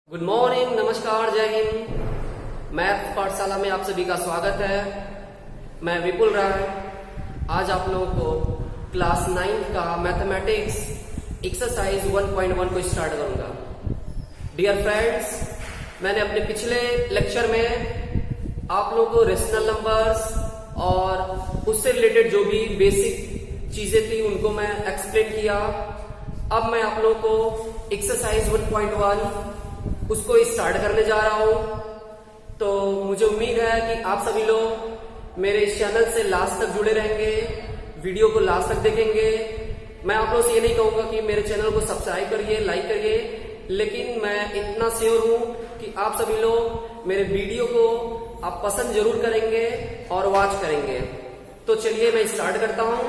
Good morning, नमस्कार, जय Hind. Math पाठशाला में आप सभी का स्वागत है। मैं विपुल राय आज आप लोगों को क्लास 9 का मैथमेटिक्स एक्सरसाइज 1.1 को स्टार्ट करूंगा। डियर फ्रेंड्स, मैंने अपने पिछले लेक्चर में आप लोगों को रेशनल नंबर्स और उससे रिलेटेड जो भी बेसिक चीजें थी उनको मैं एक्सप्लेन किया। अब मैं आप लोगों को एक्सरसाइज 1.1 उसको स्टार्ट करने जा रहा हूं। तो मुझे उम्मीद है कि आप सभी लोग मेरे इस चैनल से लास्ट तक जुड़े रहेंगे, वीडियो को लास्ट तक देखेंगे। मैं आप लोगों से ये नहीं कहूंगा कि मेरे चैनल को सब्सक्राइब करिए, लाइक करिए, लेकिन मैं इतना श्योर हूं कि आप सभी लोग मेरे वीडियो को आप पसंद जरूर करेंगे और वॉच करेंगे। तो चलिए मैं स्टार्ट करता हूं।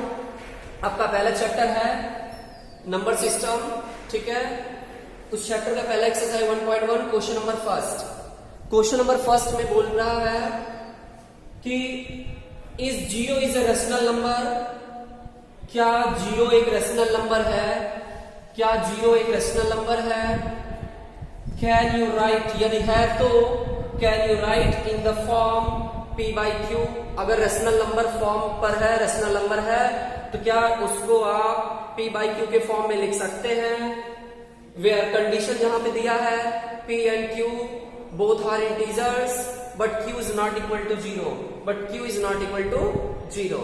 आपका पहला चैप्टर है नंबर सिस्टम, ठीक है। उस चैप्टर का पहला exercise 1.1 question number first. Question number first में बोल रहा है कि is zero is a rational number. क्या जीरो एक रेशनल नंबर है? क्या जीरो एक रेशनल नंबर है? कैन यू राइट, यदि है तो can you right in the form p by q। अगर रेशनल नंबर फॉर्म पर है, रेशनल नंबर है, तो क्या उसको आप p by q के फॉर्म में लिख सकते हैं? वेयर कंडीशन जहां पे दिया है p and q both are integers but q is not equal to zero, but q is not equal to zero.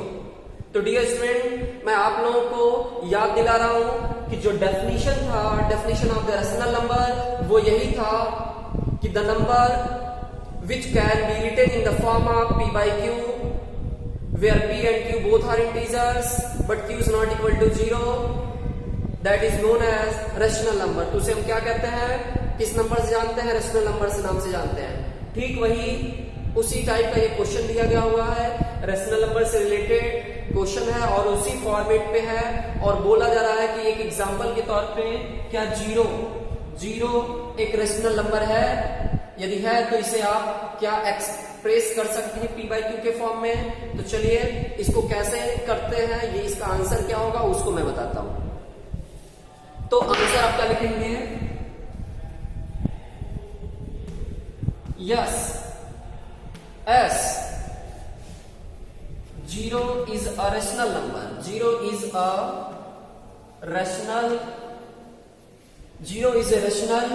तो डियर स्टूडेंट, मैं आप लोगों को याद दिला रहा हूं कि जो डेफिनेशन था, definition of the rational number, वो यही था कि the number which can be written in the form of p by q where p and q both are integers but q is not equal to zero, that is known as rational number. तो उसे हम क्या कहते हैं, किस number से जानते हैं? रेशनल नंबर से नाम से जानते हैं। ठीक वही उसी टाइप का ये क्वेश्चन दिया गया हुआ है, रेशनल नंबर से रिलेटेड क्वेश्चन है और उसी फॉर्मेट पे है। और बोला जा रहा है कि एक एग्जांपल के तौर पे क्या जीरो एक रेशनल नंबर है? यदि है तो इसे आप क्या एक्सप्रेस कर सकते हैं p by q के फॉर्म में। तो चलिए इसको कैसे करते हैं, ये इसका आंसर क्या होगा उसको मैं बताता हूं। तो आंसर आपका लिखेंगे yes S zero is a rational number. Zero is a rational, zero is a rational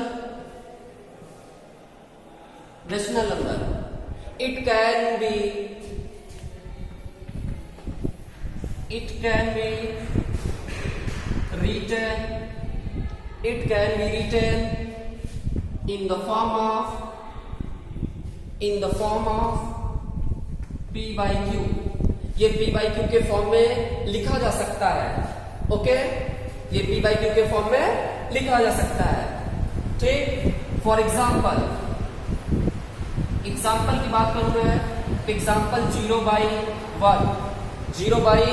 number. It can be written, it can be written in the form of p by q। ये p by q के form में लिखा जा सकता है। Okay, ये p by q के form में लिखा जा सकता है। ठीक, फॉर एग्जाम्पल की बात करूं मैं, एग्जाम्पल 0/1, 0 by,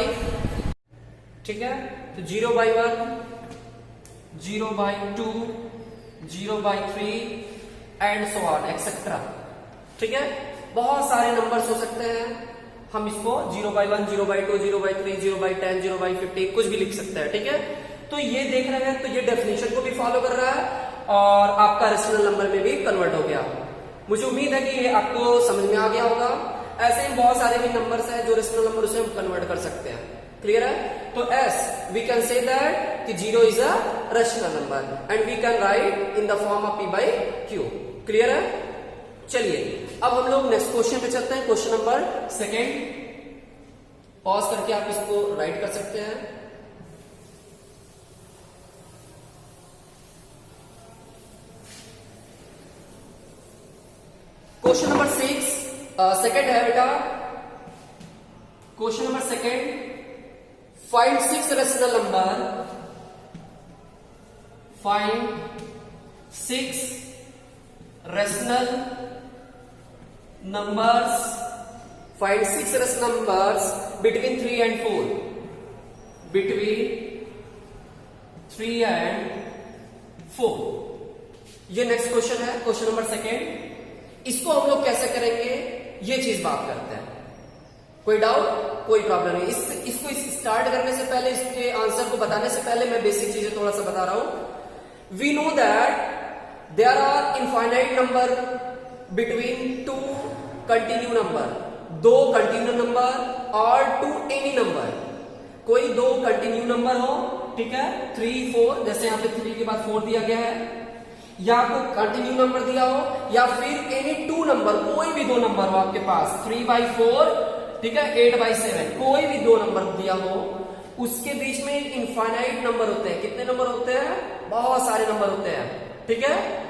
ठीक है, तो 0/1, 0/2, 0/3 एंड सो ऑन एक्सेट्रा। ठीक है, बहुत सारे नंबर्स हो सकते हैं। हम इसको 0/1, 0/2, 0/3, 0/10, 0/50 कुछ भी लिख सकते हैं। ठीक है, तो ये देख रहे हैं, तो ये डेफिनेशन को भी फॉलो कर रहा है और आपका रेशनल नंबर में भी कन्वर्ट हो गया। मुझे उम्मीद है कि ये आपको समझ में आ गया होगा। ऐसे ही बहुत सारे भी नंबर्स हैं जो रेशनल नंबर उसे हम कन्वर्ट कर सकते हैं। क्लियर है? तो S we can say that कि zero is a rational number and we can write in the form of p by q। Clear है? चलिए अब हम लोग नेक्स्ट क्वेश्चन पे चलते हैं। क्वेश्चन नंबर सेकेंड, पॉज करके आप इसको राइट कर सकते हैं। क्वेश्चन नंबर 6 सेकेंड है बेटा। Question number second, find 6 rational number, find 6 rational numbers, find 6 rational numbers between 3 and 4, between 3 and 4। ये नेक्स्ट क्वेश्चन है, क्वेश्चन नंबर सेकेंड। इसको हम लोग कैसे करेंगे, ये चीज बात करते हैं। कोई डाउट, कोई प्रॉब्लम नहीं। इसको स्टार्ट करने से पहले, इसके आंसर को बताने से पहले मैं बेसिक चीजें थोड़ा सा बता रहा हूं। We know that there are infinite number between two continue number, दो कंटिन्यू नंबर और टू एनी नंबर, कोई दो कंटिन्यू नंबर हो, ठीक है, 3 4, जैसे यहाँ पे 3 के बाद 4 दिया गया है, या कोई कंटिन्यू नंबर दिया हो, या फिर एनी टू नंबर, कोई भी दो नंबर हो आपके पास, 3/4, ठीक है, 8/7, कोई भी दो नंबर दिया हो, उसके बीच में इनफाइनाइट नंबर होते हैं। कितने नंबर होते हैं? बहुत सारे नंबर होते हैं, ठीक है।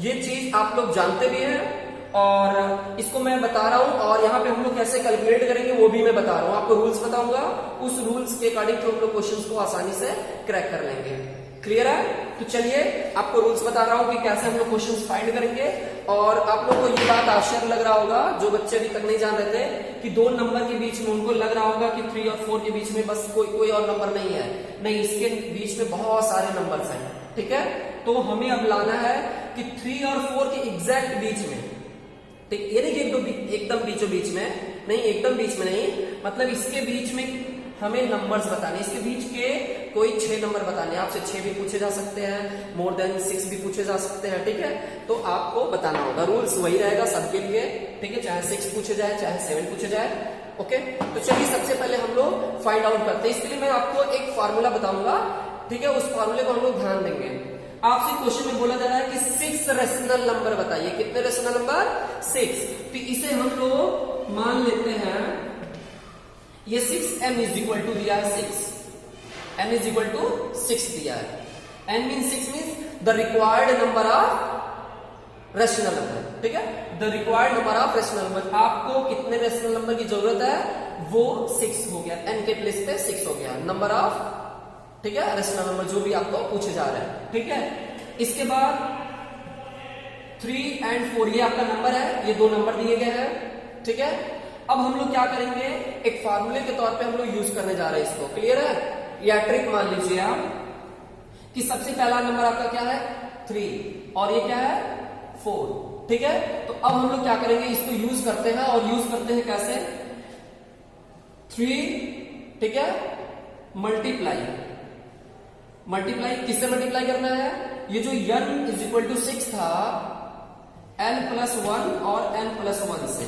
ये चीज आप लोग जानते भी हैं और इसको मैं बता रहा हूं, और यहाँ पे हम लोग कैसे कैलकुलेट करेंगे वो भी मैं बता रहा हूं, आपको रूल्स बताऊंगा, उस रूल्स के अकॉर्डिंग तो हम लोग क्वेश्चंस को आसानी से क्रैक कर लेंगे। क्लियर है? तो चलिए आपको रूल्स बता रहा हूं कि कैसे हम लोग क्वेश्चंस फाइंड करेंगे। और आप लोगों को ये बात आश्चर्य लग रहा होगा, जो बच्चे अभी तक नहीं जान रहे थे, कि दो नंबर के बीच में उनको लग रहा होगा कि 3 और 4 के बीच में बस कोई और नंबर नहीं है। नहीं, इसके बीच में बहुत सारे नंबर्स हैं, ठीक है। तो हमें अब लाना है कि 3 और 4 के एग्जैक्ट बीच में, ठीक, ये नहीं एकदम बीचों बीच में नहीं, एकदम बीच में नहीं, मतलब इसके बीच में हमें नंबर्स बताने, इसके बीच के कोई 6 नंबर बताने। आपसे 6 भी पूछे जा सकते हैं, मोर देन 6 भी पूछे जा सकते हैं, ठीक है। तो आपको बताना होगा, रूल्स वही रहेगा सबके लिए, ठीक है, चाहे 6 पूछे जाए चाहे 7 पूछे जाए, ओके। तो चलिए सबसे पहले हम लोग फाइंड आउट करते हैं। इसके लिए मैं आपको एक फार्मूला बताऊंगा, ठीक है, उस फार्मूले को हम लोग ध्यान देंगे। आपसे क्वेश्चन में बोला जा रहा है कि 6 रेशनल नंबर बताइए। कितने रेशनल नंबर? 6। तो इसे हम लोग मान लेते हैं, ये 6m इज इक्वल टू दिया है 6, m इज इक्वल टू 6 दिया है, n mean 6 means the required number of rational number, ठीक है, the required number of rational number. आपको कितने रेशनल नंबर की जरूरत है? वो 6 हो गया, n के प्लेस पे 6 हो गया, नंबर ऑफ, ठीक है, रेशनल नंबर जो भी आपको पूछे जा रहे हैं, ठीक है। इसके बाद 3 और 4 ये आपका नंबर है, ये दो नंबर दिए गए हैं, ठीक है। अब हम लोग क्या करेंगे, एक फार्मूले के तौर पे हम लोग यूज करने जा रहे हैं इसको, क्लियर है। या ट्रिक मान लीजिए आप कि सबसे पहला नंबर आपका क्या है? 3 और ये क्या है? 4, ठीक है। तो अब हम लोग क्या करेंगे, इसको यूज करते हैं, और यूज करते हैं कैसे? 3, ठीक है, मल्टीप्लाई किससे मल्टीप्लाई करना है? ये जो n इज इक्वल टू 6 था, n+1 और n+1 से,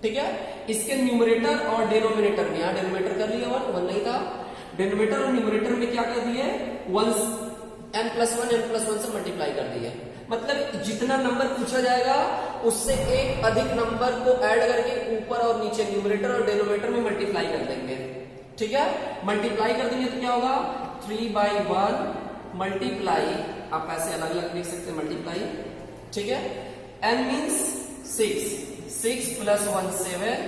ठीक है। इसके न्यूमरेटर और डिनोमिनेटर में, यहां डिनोमिनेटर कर लिया 1 नहीं था, डिनोमिनेटर और न्यूमरेटर में क्या कर दिए? n+1 से मल्टीप्लाई कर दिए। मतलब जितना नंबर पूछा जाएगा उससे एक अधिक नंबर को ऐड करके ऊपर और नीचे न्यूमरेटर और डिनोमिनेटर में मल्टीप्लाई कर देंगे, ठीक है। मल्टीप्लाई कर देंगे तो क्या होगा? 3/1 मल्टीप्लाई, आप ऐसे अलग अलग लिख सकते हैं, मल्टीप्लाई, ठीक है। n मीन्स 6 + 1 7,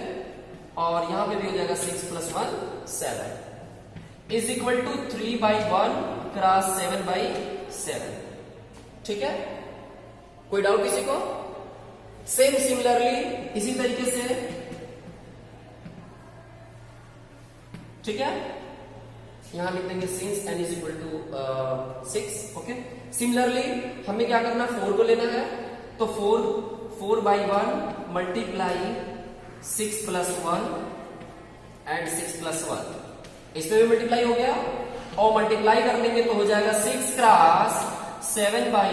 और यहां पे भी हो जाएगा 6 + 1 7 इज इक्वल टू 3/1 क्रॉस 7/7, ठीक है। कोई डाउट किसी को? सेम सिमिलरली इसी तरीके से, ठीक है, यहां लिख देंगे since n is equal to 6, okay. Similarly हमें क्या करना, 4 को लेना है, तो 4/1 मल्टीप्लाई 6 + 1 एंड 6 + 1, इसमें भी मल्टीप्लाई हो गया, और मल्टीप्लाई कर लेंगे तो हो जाएगा 4 क्रॉस 7 by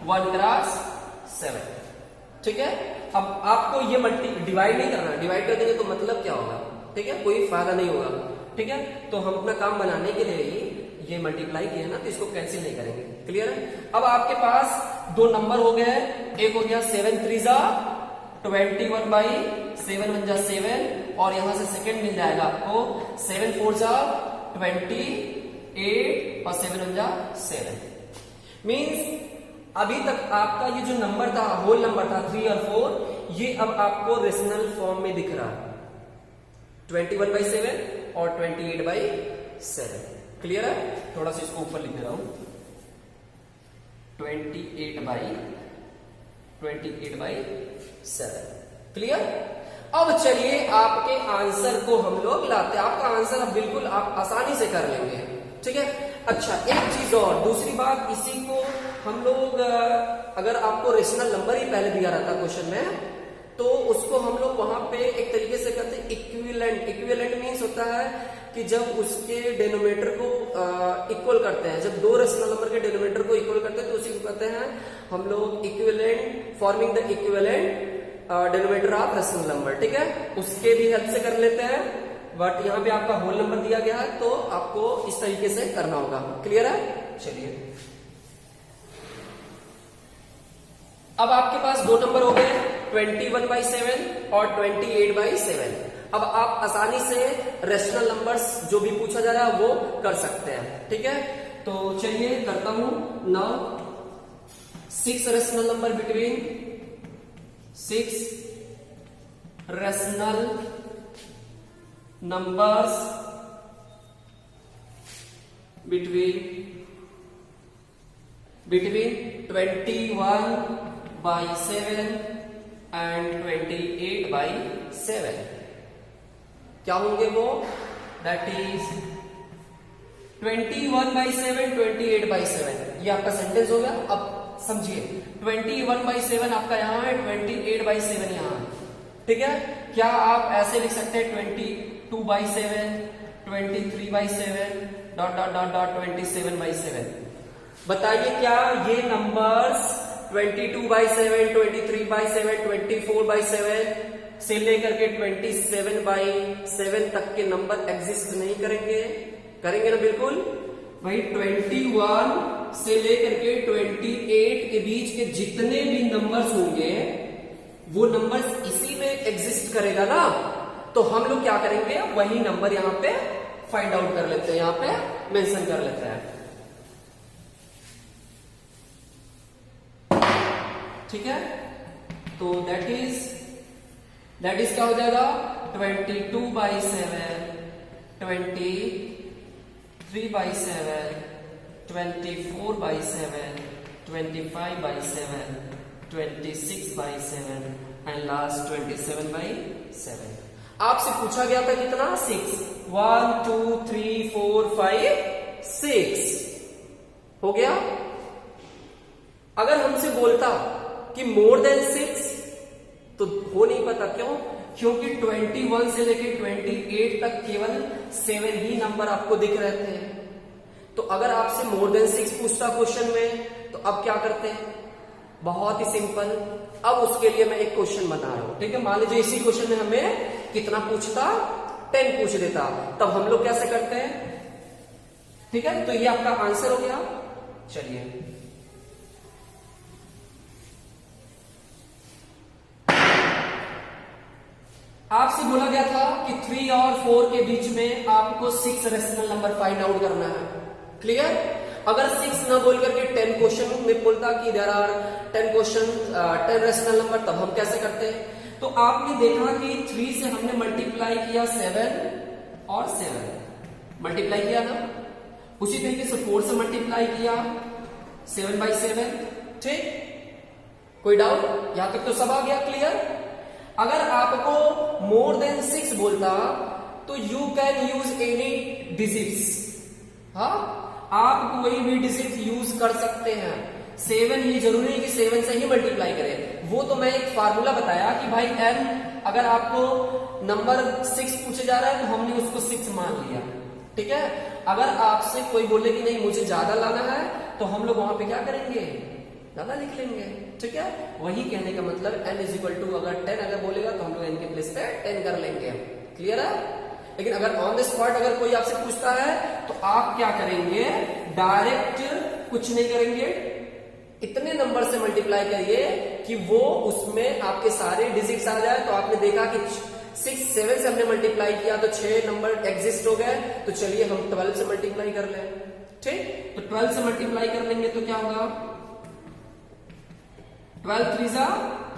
1 क्रॉस 7, ठीक है। अब आपको ये डिवाइड नहीं करना, डिवाइड कर देंगे तो मतलब क्या होगा, ठीक है, कोई फायदा नहीं होगा, ठीक है। तो हम अपना काम बनाने के लिए ही ये मल्टीप्लाई किया ना, तो इसको कैंसिल नहीं करेंगे, क्लियर है। अब आपके पास दो नंबर हो गए, एक हो गया 7 3 21/7 1 7, और यहां से सेकंड मिल जाएगा आपको 7 4 28 और 7 1 7। मीन्स अभी तक आपका ये जो नंबर था, होल नंबर था 3 और 4, ये अब आपको रेशनल फॉर्म में दिख रहा है, 21/7 और 28/7, क्लियर है। थोड़ा सा इसको ऊपर लिख दे रहा हूं, 28/7, क्लियर। अब चलिए आपके आंसर को हम लोग लाते हैं। आपका आंसर अब बिल्कुल आप आसानी से कर लेंगे, ठीक है। अच्छा, एक चीज और, दूसरी बात, इसी को हम लोग, अगर आपको रेशनल नंबर ही पहले दिया रहता क्वेश्चन में, तो उसको हम लोग वहां पे एक तरीके से कहते हैं इक्विवेलेंट। इक्विवेलेंट मीन्स होता है कि जब उसके डेनोमिनेटर को इक्वल करते हैं, जब दो रेशनल नंबर के डेनोमिनेटर को इक्वल करते हैं तो उसी को कहते हैं हम लोग equivalent, forming the equivalent denominator of rational number. ठीक है, उसके भी हेल्प से कर लेते हैं, बट यहाँ पे आपका होल नंबर दिया गया है तो आपको इस तरीके से करना होगा। क्लियर है? चलिए, अब आपके पास दो नंबर हो गए 21/7 और 28/7। अब आप आसानी से रेशनल नंबर्स जो भी पूछा जा रहा है वो कर सकते हैं। ठीक है, तो चलिए करता हूं। Now 6 rational number between 6 rational numbers between 21/7 and 28/7 क्या होंगे वो? That is 21/7, 28/7। ये आपका सेंटेंस हो गया। अब समझिए, 21/7 आपका यहां है, 28/7 यहां है। ठीक है, क्या आप ऐसे लिख सकते हैं 22/7, 23/7 ... 27/7? बताइए, क्या ये नंबर्स 22/7, 23/7, 24/7 से लेकर के 27/7 तक के नंबर एग्जिस्ट नहीं करेंगे? करेंगे ना, बिल्कुल। भाई 21 से लेकर के 28 के बीच के जितने भी नंबर्स होंगे वो नंबर्स इसी में एग्जिस्ट करेगा ना, तो हम लोग क्या करेंगे, वही नंबर यहां पे फाइंड आउट कर लेते हैं, यहां पे मेंशन कर लेते हैं। ठीक है, तो दैट इज क्या हो जाएगा? 22/7, 23/7, 24/7, 25/7, 26/7 एंड लास्ट 27/7। आपसे पूछा गया था कितना? 6। 1 2 3 4 5 6 हो गया। अगर हमसे बोलता कि मोर देन 6 तो हो नहीं पाता। क्यों? क्योंकि 21 से लेकर 28 तक केवल 7 ही नंबर आपको दिख रहे थे। तो अगर आपसे मोर देन 6 पूछता क्वेश्चन में तो अब क्या करते हैं? बहुत ही सिंपल। अब उसके लिए मैं एक क्वेश्चन बना रहा हूं। ठीक है, मान लीजिए इसी क्वेश्चन में हमें कितना पूछता? 10 पूछ देता, तब हम लोग कैसे करते हैं? ठीक है, तो ये आपका आंसर हो गया। चलिए, आपसे बोला गया था कि 3 और 4 के बीच में आपको 6 रेशनल नंबर फाइंड आउट करना है। क्लियर? अगर 6 ना बोल करके 10 क्वेश्चन में बोलता कि there are 10 question 10 rational number, तब हम कैसे करते हैं? तो आपने देखा कि 3 से हमने मल्टीप्लाई किया 7 और 7 मल्टीप्लाई किया ना, उसी तरीके से 4 से मल्टीप्लाई किया 7/7। ठीक, कोई डाउट? यहां तक तो सब आ गया। क्लियर? अगर आपको मोर देन 6 बोलता तो you can use any digits. हाँ, आप कोई भी डिजिट यूज कर सकते हैं। 7 ये जरूरी है कि 7 से ही मल्टीप्लाई करें। वो तो मैं एक फार्मूला बताया कि भाई n, अगर आपको नंबर 6 पूछे जा रहा है तो हमने उसको 6 मान लिया। ठीक है, अगर आपसे कोई बोले कि नहीं मुझे ज्यादा लाना है तो हम लोग वहां पे क्या करेंगे? ज्यादा लिख लेंगे। ठीक है, वही कहने का मतलब n = अगर 10 अगर बोलेगा तो हम लोग n के प्लेस पे 10 कर लेंगे। क्लियर है? लेकिन अगर ऑन द स्पॉट अगर कोई आपसे पूछता है तो आप क्या करेंगे? डायरेक्ट कुछ नहीं करेंगे, इतने नंबर से मल्टीप्लाई करिए कि वो उसमें आपके सारे डिजिट्स आ जाए। तो आपने देखा कि 6 7 से हमने मल्टीप्लाई किया तो 6 नंबर एग्जिस्ट हो गए। तो चलिए हम 12 से मल्टीप्लाई कर लें। ठीक, तो 12 से मल्टीप्लाई कर लेंगे तो क्या होगा? 12 3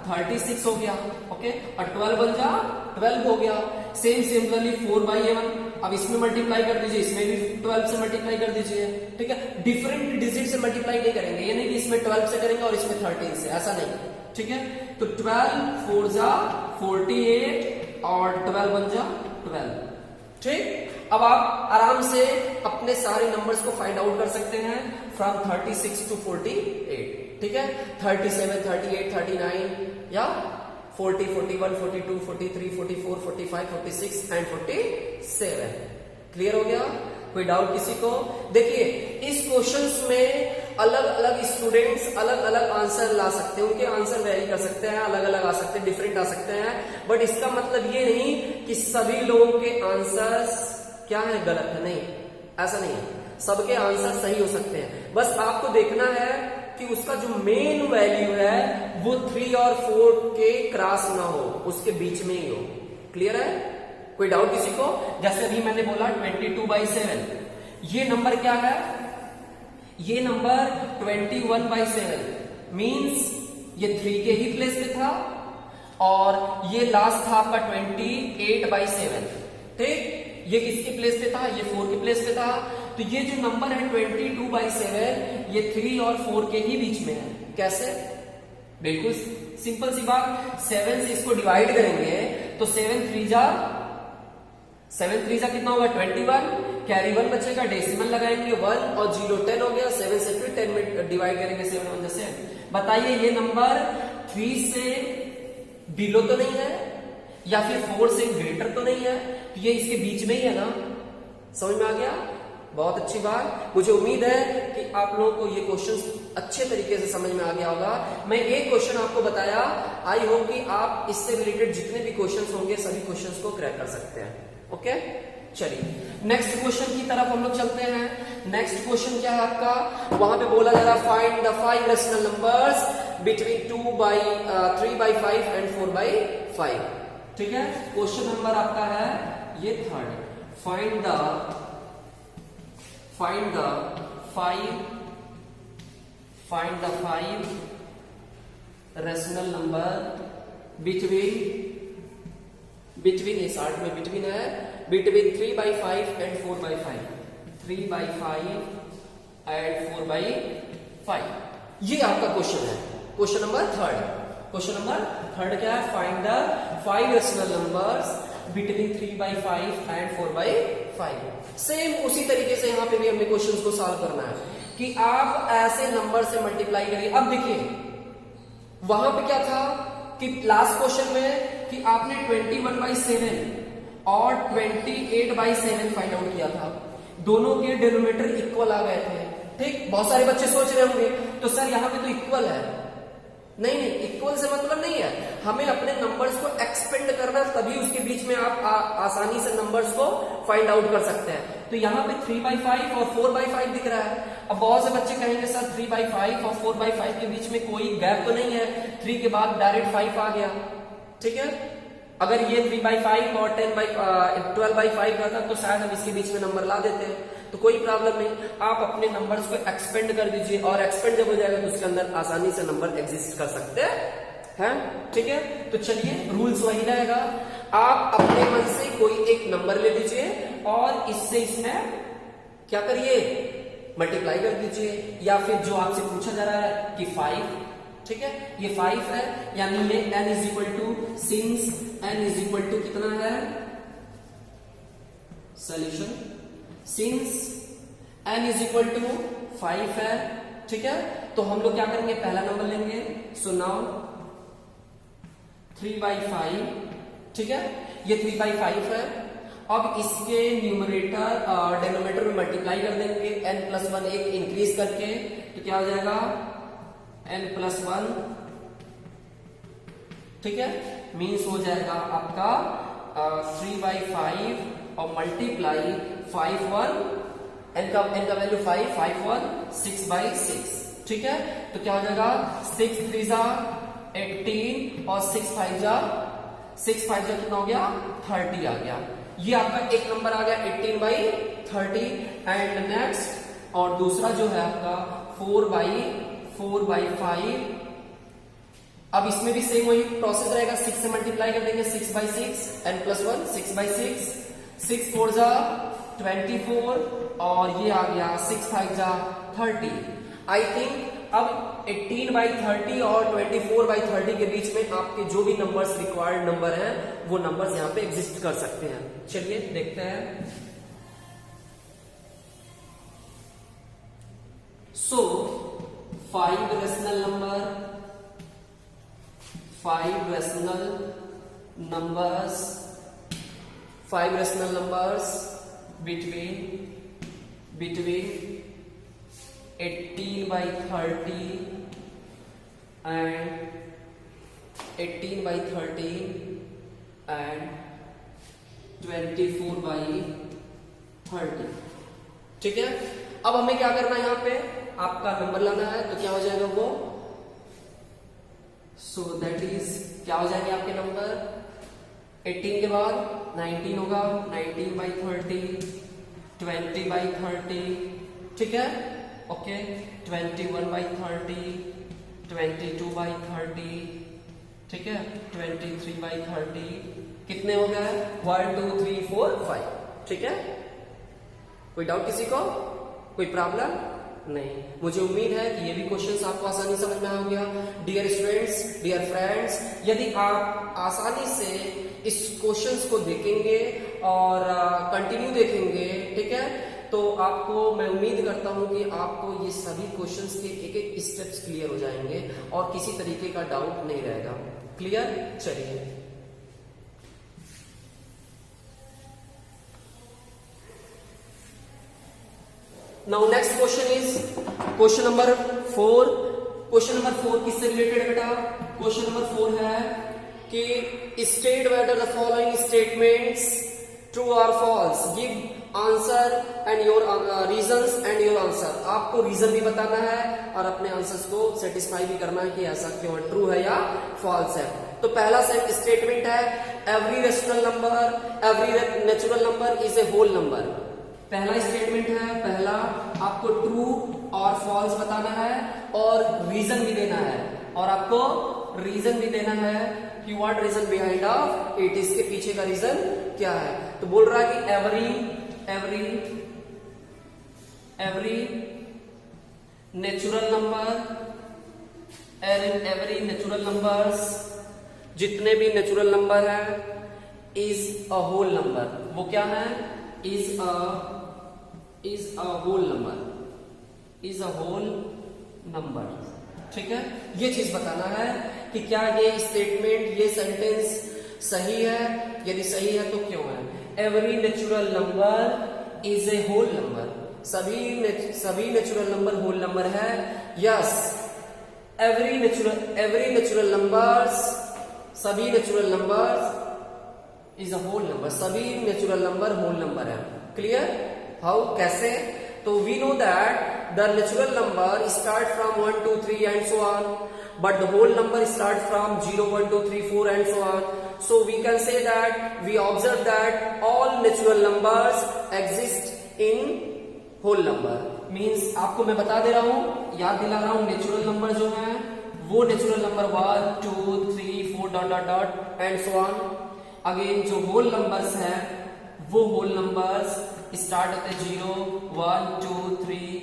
36 हो गया। ओके, और 12 1 12 हो गया। सेम सिमिलरली 4/11, अब इसमें मल्टीप्लाई कर दीजिए, इसमें भी 12 से मल्टीप्लाई कर दीजिए। ठीक है, डिफरेंट डिजिट से मल्टीप्लाई नहीं करेंगे, ये नहीं कि इसमें 12 से करेंगे और इसमें 13 से, ऐसा नहीं। ठीक है, तो 12 4 48 और 12 1 12। ठीक, अब आप आराम से अपने सारे नंबर्स को फाइंड आउट कर सकते हैं फ्रॉम 36 to 48। ठीक है, 37 38 39 या 40, 41, 42, 43, 44, 45, 46 एंड 47। क्लियर हो गया? कोई डाउट किसी को? देखिए इस क्वेश्चंस में अलग अलग स्टूडेंट्स अलग अलग आंसर ला सकते हैं, उनके आंसर वेरी कर सकते हैं, अलग अलग आ सकते हैं, डिफरेंट आ सकते हैं, बट इसका मतलब ये नहीं कि सभी लोगों के आंसर्स क्या है, गलत है। नहीं, ऐसा नहीं है, सबके आंसर सही हो सकते हैं। बस आपको देखना है कि उसका जो मेन वैल्यू है वो 3 और 4 के क्रॉस ना हो, उसके बीच में ही हो। क्लियर है? कोई डाउट किसी को? जैसे अभी मैंने बोला 22/7, ये नंबर क्या है? ये नंबर 21/7 मींस ये 3 के ही प्लेस पे था, और ये लास्ट था आपका 28/7। ठीक, ये किसके प्लेस पे था? ये 4 के प्लेस पे था। तो ये जो नंबर है 22/7 ये 3 और 4 के ही बीच में है। कैसे? बिल्कुल सिंपल सी बात, 7 से इसको डिवाइड करेंगे तो 7 3 जा कितना होगा? 21, कैरी 1 बचेगा, डेसिमल लगाएंगे 1 और 0 10 हो गया। 7 से फिर 10 में डिवाइड करेंगे, 7 1 7। बताइए ये नंबर 3 से बिलो तो नहीं है या फिर 4 से ग्रेटर तो नहीं है, तो ये इसके बीच में ही है ना। समझ में आ गया? बहुत अच्छी बात। मुझे उम्मीद है कि आप लोगों को ये क्वेश्चन अच्छे तरीके से समझ में आ गया होगा। मैं एक क्वेश्चन आपको बताया, आई होप कि आप इससे रिलेटेड जितने भी क्वेश्चंस होंगे सभी क्वेश्चंस को क्रैक कर सकते हैं। ओके, चलिए नेक्स्ट क्वेश्चन की तरफ हम लोग चलते हैं। नेक्स्ट क्वेश्चन क्या है आपका? वहां पे बोला जा रहा है find the 5 rational numbers between 3/5 and 4/5। ठीक है, क्वेश्चन नंबर आपका है ये 3rd। Find the 5 rational number between इस आर्ट में बिटवीन है, बिटवीन 3/5 एंड 4/5। 3/5 एंड 4/5, ये आपका क्वेश्चन है। Question number 3rd। Question number 3rd क्या है? Find the 5 rational numbers between 3/5 and 4/5। Same उसी तरीके से यहां पे भी हमने क्वेश्चंस को सॉल्व करना है कि आप ऐसे नंबर से मल्टीप्लाई करिए। अब देखिए वहां पे क्या था कि लास्ट क्वेश्चन में कि आपने 21/7 और 28/7 फाइंड आउट किया था, दोनों के डिनोमिनेटर इक्वल आ गए थे। ठीक, बहुत सारे बच्चे सोच रहे होंगे तो सर यहाँ पे तो इक्वल है। नहीं, इक्वल से मतलब नहीं है, हमें अपने नंबर्स को एक्सपेंड करना, तभी उसके बीच में आप आसानी से नंबर्स को फाइंड आउट कर सकते हैं। तो यहाँ पे 3/5 और 4/5 दिख रहा है। अब बहुत से बच्चे कहेंगे सर 3/5 और 4/5 के बीच में कोई गैप तो नहीं है, 3 के बाद डायरेक्ट 5 आ गया। ठीक है, अगर ये 3/5 और 12/5 का था तो शायद हम इसके बीच में नंबर ला देते हैं, तो कोई प्रॉब्लम नहीं। आप अपने नंबर्स को एक्सपेंड कर दीजिए, और एक्सपेंड जब हो जाएगा तो उसके अंदर आसानी से नंबर एग्जिस्ट कर सकते हैं। ठीक है, तो चलिए रूल्स वही रहेगा। आप अपने मन से कोई एक नंबर ले लीजिए और इससे इसमें क्या करिए, मल्टीप्लाई कर दीजिए, या फिर जो आपसे पूछा जा रहा है कि 5। ठीक है, ये 5 है, यानी ये n is equal to, since n is equal to कितना है, solution since n is equal to 5 है। ठीक है, तो हम लोग क्या करेंगे, पहला नंबर लेंगे। So now 3/5। ठीक है, ये 3/5 है। अब इसके न्यूमरेटर और डिनोमिनेटर में मल्टीप्लाई कर देंगे, n+1 एक इंक्रीज करके, तो क्या हो जाएगा n+1। ठीक है, मीन्स हो जाएगा आपका 3/5 और मल्टीप्लाई 5 1, n का वैल्यू 5 5 1 6/6। ठीक है, तो क्या हो जाएगा 6 3 जा 18 और 6 5 जा कितना हो गया 30 आ गया। ये आपका एक नंबर आ गया 18/30। एंड नेक्स्ट और दूसरा जो है आपका 4/5। अब इसमें भी सेम वही प्रोसेस रहेगा, 6 से मल्टीप्लाई कर देंगे 6/6 n+1 6/6, 6 4 जा 24 और ये आ गया 6 5 जा 30। आई थिंक अब 18/30 और 24/30 के बीच में आपके जो भी नंबर्स रिक्वायर्ड नंबर हैं वो नंबर्स यहां पे एग्जिस्ट कर सकते हैं। चलिए देखते हैं। सो 5 rational number 5 rational numbers between 18 by 30 and 24 by 30। ठीक है, अब हमें क्या करना है, यहाँ पे आपका नंबर लाना है, तो क्या हो जाएगा वो, सो दैट इज क्या हो जाएंगे आपके नंबर, 18 के बाद 19 होगा, 19 by 30, 20 by 30, ठीक है, ओके, 21 by 30, 22 by 30, ठीक है, 23 by 30, कितने हो गए, 1 2 3 4 5, ठीक है। कोई डाउट किसी को, कोई प्रॉब्लम नहीं। मुझे उम्मीद है कि ये भी क्वेश्चंस आपको आसानी समझ में आ गया। डियर स्टूडेंट्स, डियर फ्रेंड्स, यदि आप आसानी से इस क्वेश्चंस को देखेंगे और कंटिन्यू देखेंगे, ठीक है, तो आपको मैं उम्मीद करता हूं कि आपको ये सभी क्वेश्चंस के एक एक स्टेप्स क्लियर हो जाएंगे और किसी तरीके का डाउट नहीं रहेगा। क्लियर, चलिए now next question is question number 4। Question number 4 किससे रिलेटेड है बेटा, क्वेश्चन नंबर 4 है कि state whether the following statements true और false, give answer and your reasons and your answer. आपको रीजन भी बताना है और अपने आंसर्स को सेटिस्फाई भी करना है कि ऐसा क्यों है, ट्रू है या फॉल्स है। तो पहला स्टेटमेंट है every rational number, every natural number is a whole number. पहला स्टेटमेंट है, पहला आपको ट्रू और फॉल्स बताना है और रीजन भी देना है, और आपको रीजन भी देना है कि what reason behind of it, इसके पीछे का रीजन क्या है। तो बोल रहा है कि every natural number, every natural numbers, जितने भी नेचुरल नंबर है, इज अ होल नंबर। वो क्या है, इज अ होल नंबर, ठीक है। ये चीज बताना है कि क्या ये स्टेटमेंट, ये सेंटेंस सही है, यदि सही है तो क्यों है। Every natural number is a whole number, सभी नेचुरल नंबर होल नंबर है। यस, एवरी नेचुरल नंबर्स, सभी natural numbers is a whole number, सभी नेचुरल नंबर होल नंबर है। क्लियर, हाउ, कैसे, तो we know that the natural number start from 1 2 3 and so on, but the whole number start from 0 1 2 3 4 and so on. So we can say that we observe that all natural numbers exist in whole number. Means आपको मैं बता दे रहा हूं, याद दिला रहा हूं, natural number जो है वो natural number 1 2 3 4 dot dot dot and so on. Again जो होल नंबर्स हैं वो होल नंबर्स स्टार्ट होते 0 1 2 3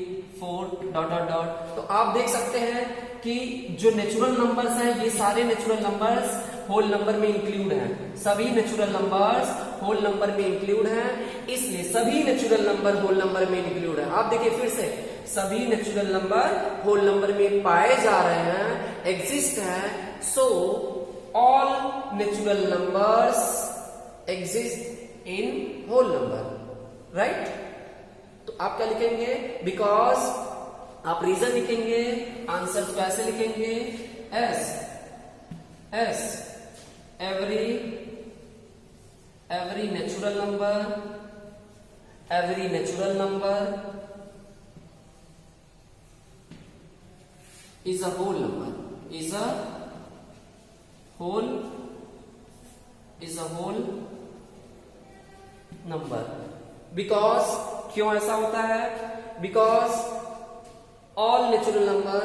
4 डॉट डॉट डॉट। तो आप देख सकते हैं कि जो नेचुरल नंबर्स हैं ये सारे नेचुरल नंबर्स होल नंबर में इंक्लूड हैं, सभी नेचुरल नंबर्स होल नंबर में इंक्लूड हैं, इसलिए सभी नेचुरल नंबर होल नंबर में इंक्लूड है। आप देखिए फिर से, सभी नेचुरल नंबर होल नंबर में पाए जा रहे हैं, एग्जिस्ट हैं। So all natural numbers exist in whole number, right. तो आप क्या लिखेंगे, बिकॉज आप रीजन लिखेंगे, आंसर कैसे लिखेंगे, as every natural number is a whole number, is a whole number. Because, क्यों ऐसा होता है, because all natural number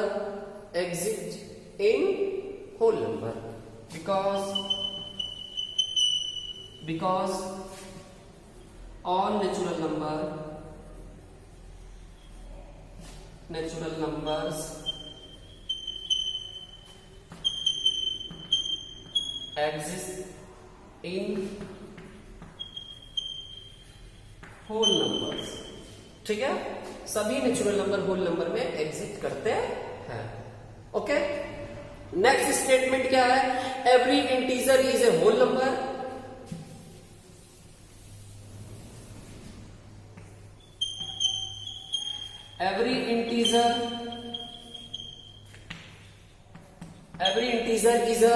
exist in whole number, because all natural numbers exist in whole numbers, ठीक है। सभी नेचुरल नंबर होल नंबर में exist करते हैं। ओके, नेक्स्ट स्टेटमेंट क्या है? Every integer is a whole number. Every integer is a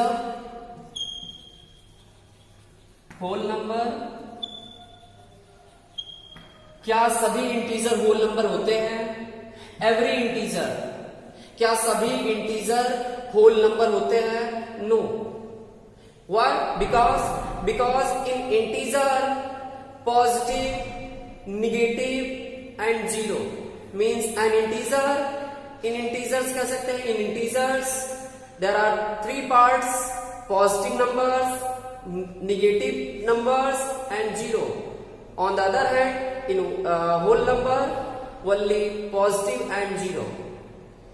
whole number. क्या सभी इंटीजर होल नंबर होते हैं? एवरी इंटीजर, क्या सभी इंटीजर होल नंबर होते हैं? No. Why? Because in integer positive, negative and zero means an integer. In integers कह सकते हैं, in integers there are three parts: positive numbers, negative numbers and zero. On the other hand, in whole number only positive and zero.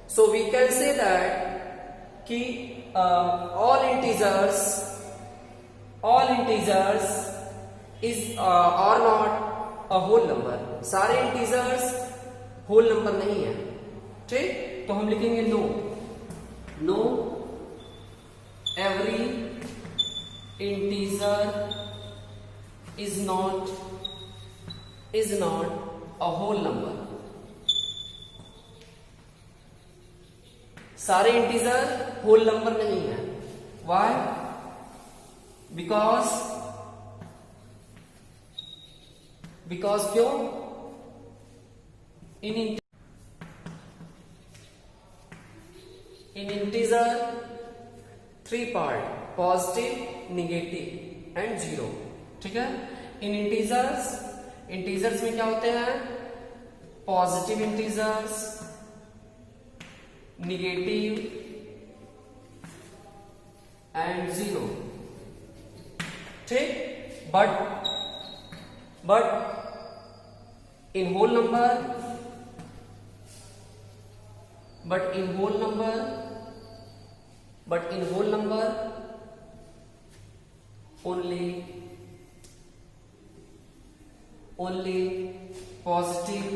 So we can say that ki all integers is are not a whole number. सारे integers whole number नहीं है, ठीक? तो हम लिखेंगे no every integer is not a whole number. सारे integer whole number नहीं है। Why? because क्यों? in integer three part: positive, negative and zero, ठीक है? इन इंटीजर्स में क्या होते हैं? Positive integers, negative and zero, ठीक? But in whole number only positive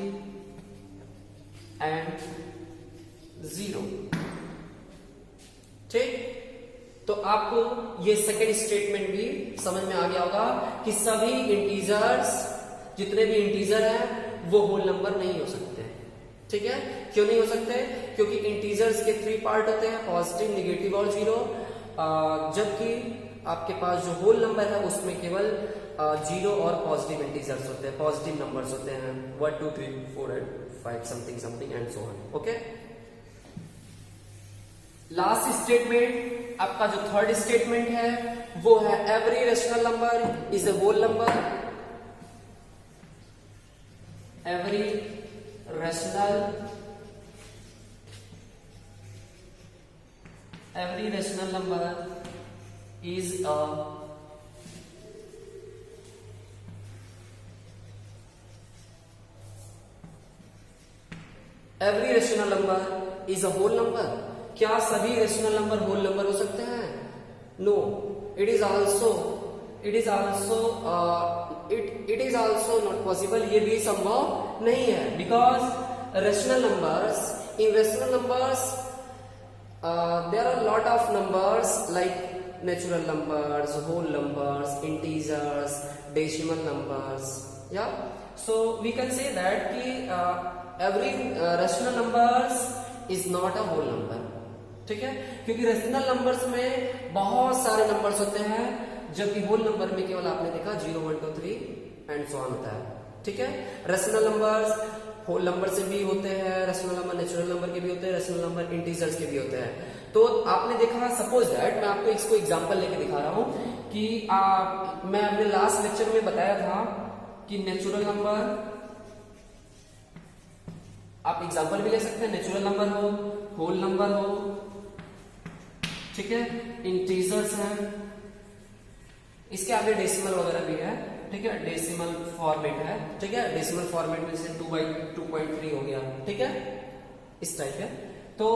and zero, ठीक? तो आपको ये सेकेंड स्टेटमेंट भी समझ में आ गया होगा कि सभी इंटीजर्स, जितने भी इंटीजर हैं, वो होल नंबर नहीं हो सकते, ठीक है? क्यों नहीं हो सकते? क्योंकि इंटीजर्स के थ्री पार्ट होते हैं: पॉजिटिव, निगेटिव और जीरो। जबकि आपके पास जो होल नंबर है उसमें केवल जीरो और पॉजिटिव इंटीजर्स होते हैं, पॉजिटिव नंबर्स होते हैं 1 2 3 4 8 5 something and so on. Okay, last statement, आपका जो थर्ड स्टेटमेंट है वो है every rational number is a whole number. Every rational number is a every rational number is a whole number. क्या सभी रेशनल नंबर होल नंबर हो सकते हैं? No, it is also not possible. ये भी संभव नहीं है, because rational numbers, in rational numbers there are lot of numbers like natural numbers, whole numbers, integers, decimal numbers. Yeah, so we can say that कि every rational numbers is not a whole number, ठीक है? क्योंकि rational numbers में बहुत सारे numbers होते हैं, जबकि होल नंबर में केवल आपने देखा 0 1 2 3 एंड सो ऑन होता है, ठीक है? रेशनल नंबर्स होल नंबर से भी होते हैं, रेशनल नंबर नेचुरल नंबर के भी होते हैं, रेशनल नंबर इंटीजर्स के भी होते हैं। तो आपने देखा, सपोज दैट मैं आपको इसको एग्जांपल लेके दिखा रहा हूं कि मैं अपने लास्ट लेक्चर में बताया था कि नेचुरल नंबर, आप एग्जांपल भी ले सकते हैं, नेचुरल नंबर हो, होल नंबर हो, ठीक है, इंटीजर्स हैं, इसके आगे डेसिमल वगैरह भी है, ठीक है, डेसिमल फॉर्मेट है, ठीक है, डेसिमल फॉर्मेट में जैसे 2/2.3 हो गया, ठीक है, इस टाइप है। तो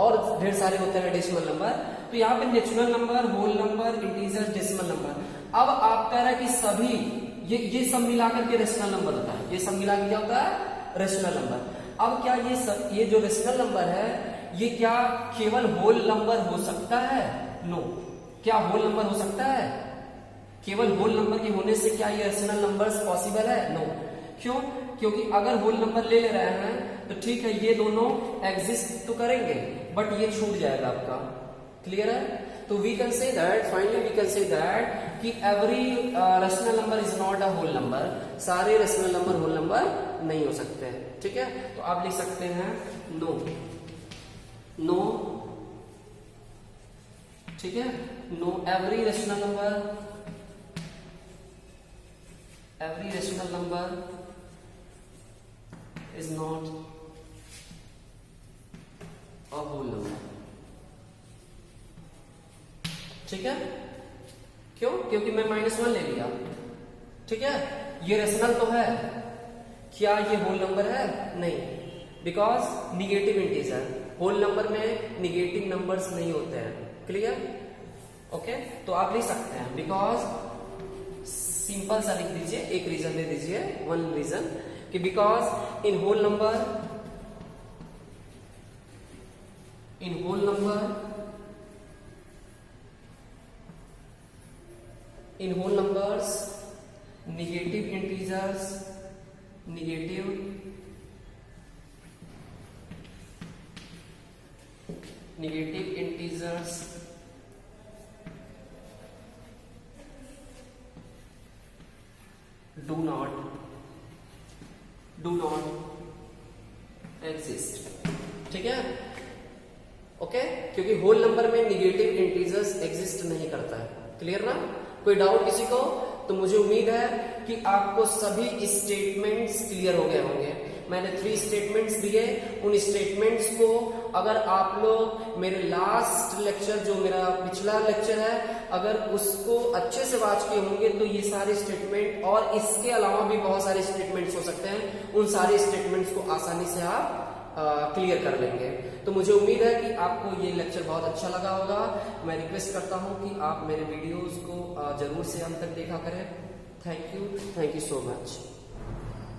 और ढेर सारे होते हैं डेसिमल नंबर। तो यहाँ पे natural number, whole number, integer, decimal number. अब आप कह रहे हैं कि सभी ये सब मिलाकर के रेशनल नंबर होता है, ये सब मिलाकर क्या होता है? Rational number. अब क्या ये जो रेशनल नंबर है ये क्या केवल होल नंबर हो सकता है? नो। क्या होल नंबर हो सकता है? केवल होल नंबर के होने से क्या ये रेशनल नंबर्स पॉसिबल है? नो। क्यों? क्योंकि अगर होल नंबर ले रहे हैं तो ठीक है, ये दोनों एग्जिस्ट तो करेंगे बट ये छूट जाएगा आपका। क्लियर है? तो we can say that, finally we can say that कि every rational number is not a whole number. सारे रेशनल नंबर होल नंबर नहीं हो सकते। ठीक है, तो आप लिख सकते हैं नो। नो, ठीक है, know every rational number, every rational number is not a whole number। ठीक है, क्यों? क्योंकि मैं -1 ले लिया। ठीक है, ये रेशनल तो है, क्या ये होल नंबर है? नहीं, because negative integer. Whole number में निगेटिव नंबर्स नहीं होते हैं। क्लियर? ओके, तो आप लिख सकते हैं बिकॉज, सिंपल सा लिख दीजिए, एक रीजन दे दीजिए, वन रीजन कि because in whole number negative integers do not exist। ठीक है, ओके, क्योंकि होल नंबर में निगेटिव इंटीजर्स एग्जिस्ट नहीं करता है। क्लियर ना? कोई डाउट किसी को? तो मुझे उम्मीद है कि आपको सभी स्टेटमेंट्स क्लियर हो गए होंगे। मैंने 3 स्टेटमेंट्स दिए, उन स्टेटमेंट्स को अगर आप लोग मेरे लास्ट लेक्चर, जो मेरा पिछला लेक्चर है, अगर उसको अच्छे से वॉच किए होंगे तो ये सारे स्टेटमेंट और इसके अलावा भी बहुत सारे स्टेटमेंट्स हो सकते हैं, उन सारे स्टेटमेंट्स को आसानी से आप क्लियर कर लेंगे। तो मुझे उम्मीद है कि आपको ये लेक्चर बहुत अच्छा लगा होगा। मैं रिक्वेस्ट करता हूं कि आप मेरे वीडियोस को जरूर से अंत तक देखा करें। Thank you so much.